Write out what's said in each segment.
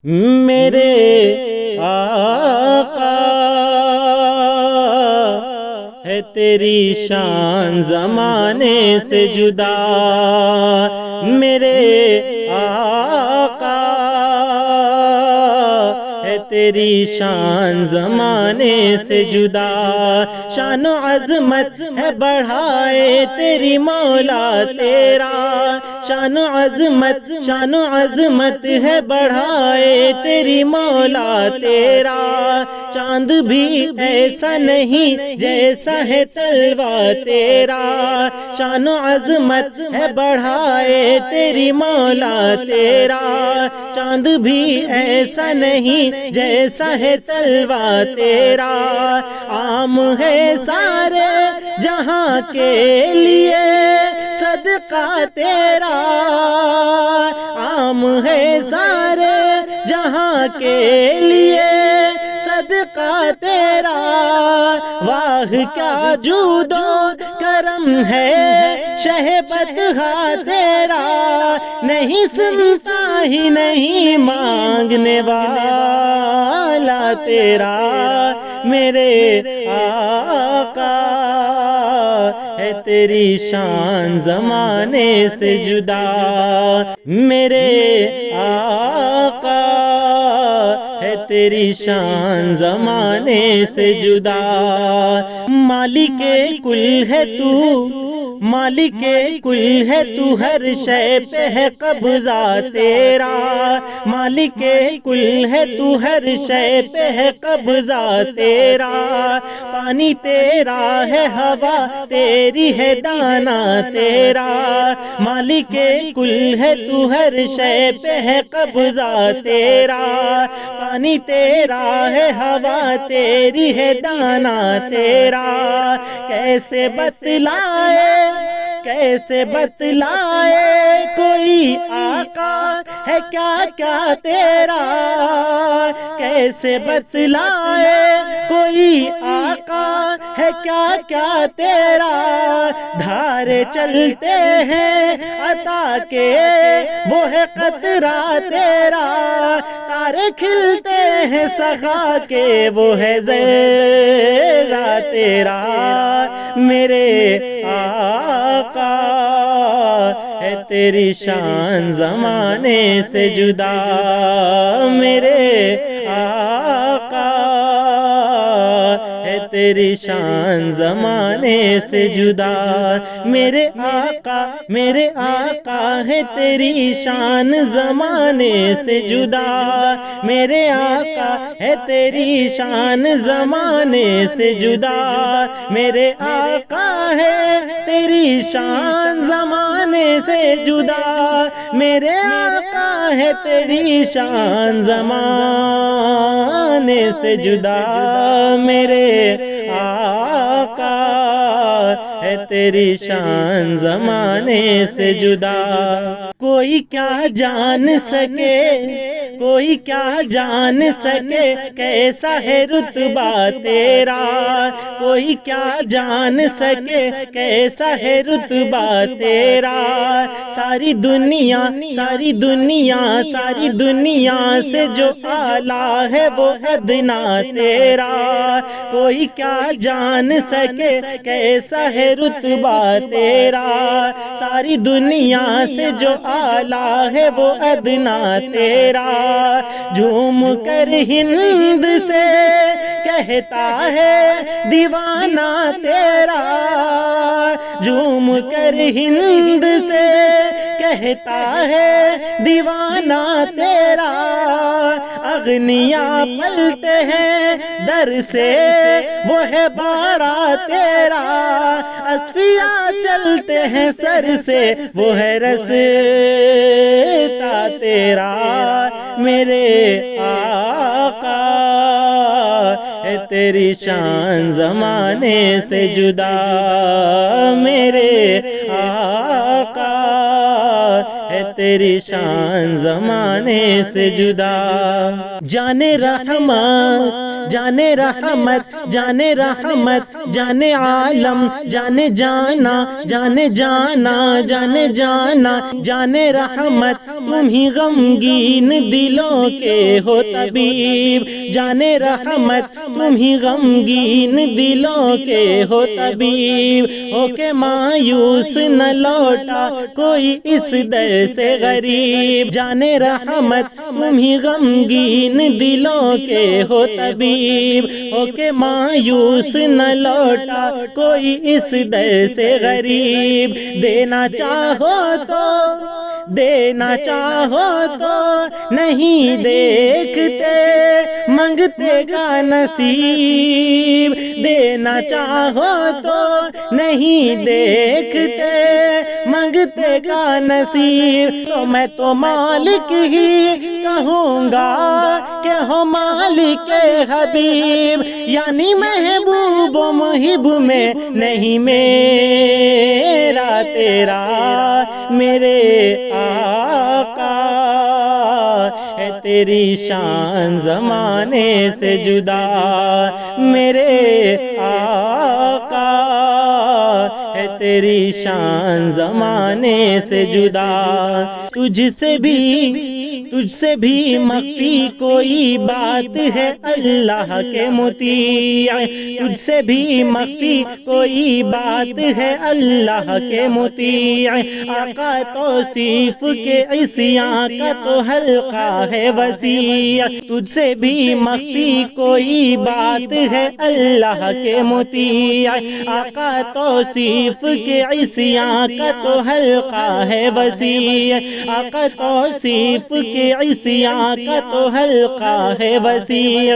میرے آقا ہے تیری شان زمانے سے جدا، میرے آقا ہے تیری شان زمانے سے جدا، شان و عظمت ہے بڑھائے تیری مولا تیرا، شان و عظمت ہے بڑھائے تیری مولا تیرا، چاند بھی ایسا نہیں جیسا ہے تلوہ تیرا، شان و عظمت ہے بڑھائے تیری مولا تیرا، چاند بھی ایسا نہیں جیسا ہے تلوہ تیرا، عام ہے سارے جہاں کے لیے صدقہ تیرا، عام ہے سارے جہاں کے لیے صدقہ تیرا، واہ کیا جود و کرم ہے شہ بدخواہ تیرا، نہیں سنتا ہی نہیں مانگنے والا تیرا، میرے آقا ہے تیری شان زمانے سے جدا، میرے آقا ہے تیری شان زمانے سے جدا، مالک کل ہے تو، مالک کل ہے تو، ہر شے پہ ہے قبضہ تیرا، مالک کل ہے تو، ہر شے پہ ہے قبضہ تیرا، پانی تیرا ہے، ہوا تیری ہے، دانا تیرا، مالک کل ہے تو، ہر شے پہ ہے قبضہ تیرا، پانی تیرا ہے، ہوا تیری ہے، دانا تیرا، کیسے بتلائے کوئی آقا ہے کیا کیا تیرا، کیسے بتلائے کوئی آقا ہے کیا کیا تیرا، دھارے چلتے ہیں عطا کے وہ ہے قطرہ تیرا، تارے کھلتے ہیں سخا کے وہ ہے ذرہ تیرا، میرے آقا ہے تیری شان زمانے سے جدا، میرے آقا ہے تیری شان زمانے سے جدا، میرے آقا ہے تیری شان زمانے سے جدا، میرے آقا ہے تیری شان زمانے سے جدا، میرے آقا ہے تیری شان زمانے سے جدا، میرے آقا ہے تیری شان زمانے سے جدا، میرے آقا ہے تیری شان زمانے سے جدا، کوئی کیا جان سکے کیسا ہے رتبہ تیرا، کوئی کیا جان سکے کیسا ہے رتبہ تیرا، ساری دنیا سے جو اعلیٰ ہے وہ ادنا تیرا، کوئی کیا جان سکے کیسا ہے رتبہ تیرا، ساری دنیا سے جو اعلیٰ ہے وہ ادنا تیرا، جھوم کر ہند سے کہتا ہے دیوانہ تیرا، جھوم کر ہند سے کہتا ہے دیوانہ تیرا، اغنیا پلتے ہیں در سے وہ ہے باڑا تیرا، اصفیاء چلتے ہیں سر سے وہ ہے رستا تیرا، میرے آقا ہے تیری شان زمانے سے جدا، میرے آقا ہے تیری شان زمانے سے جدا، جان جانے رحمت جانے رحمت جانے عالم جانے جانا جانے جانا جانے جانا جانے رحمت تم ہی غمگین دلوں کے ہو طبیب جانے رحمت تم ہی غمگین دلوں کے ہو طبیب ہو کے مایوس نہ لوٹا کوئی اس در سے غریب جانے رحمت تم ہی غمگین دلوں کے ہو طبیب ہو کے مایوس نہ لوٹا کوئی اس در سے غریب دینا چاہو تو دینا چاہو تو نہیں دیکھتے منگتے گا نصیب دینا چاہو تو نہیں دیکھتے منگتے گا نصیب تو میں تو مالک ہی کہوں گا کہ ہو مالک حبیب یعنی محبوب و محب میں نہیں میرا تیرا میرے آقا ہے تیری شان زمانے سے جدا میرے آقا ہے تیری شان زمانے سے جدا تجھ سے بھی مخفی کوئی بات ہے اللہ کے مطیع تجھ سے بھی مخفی کوئی بات ہے اللہ کے مطیع آقا توصیف کے عصیاں کا تو حلقہ ہے وسیع تجھ سے بھی مخفی کوئی بات ہے اللہ کے مطیع آقا توصیف کے عصیاں کا تو حلقہ ہے وسیع آقا توصیف کے عصیاں کا تو حلقہ ہے وسیع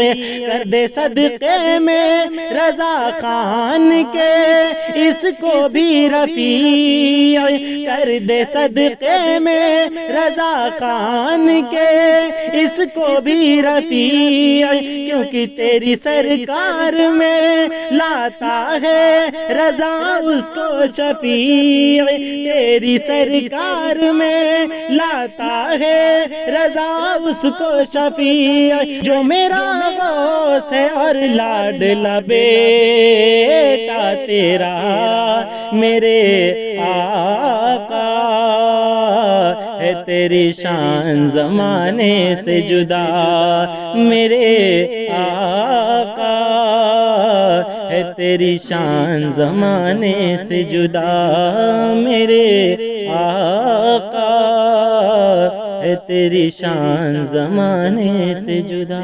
کر دے صدقے میں رضا خان کے اس کو بھی رفیع کر دے صدقے میں رضا خان کے اس کو بھی رفیع کیونکہ تیری سرکار میں لاتا ہے رضا اس کو شفیع تیری سرکار میں لاتا ہے رضا اس کو شفیع جو میرا غوث ہے اور لاڈلا بیٹا تیرا میرے آقا ہے تیری شان زمانے سے جدا میرے آقا ہے تیری شان زمانے سے جدا میرے آقا ہے تیری شان زمانے سے جدا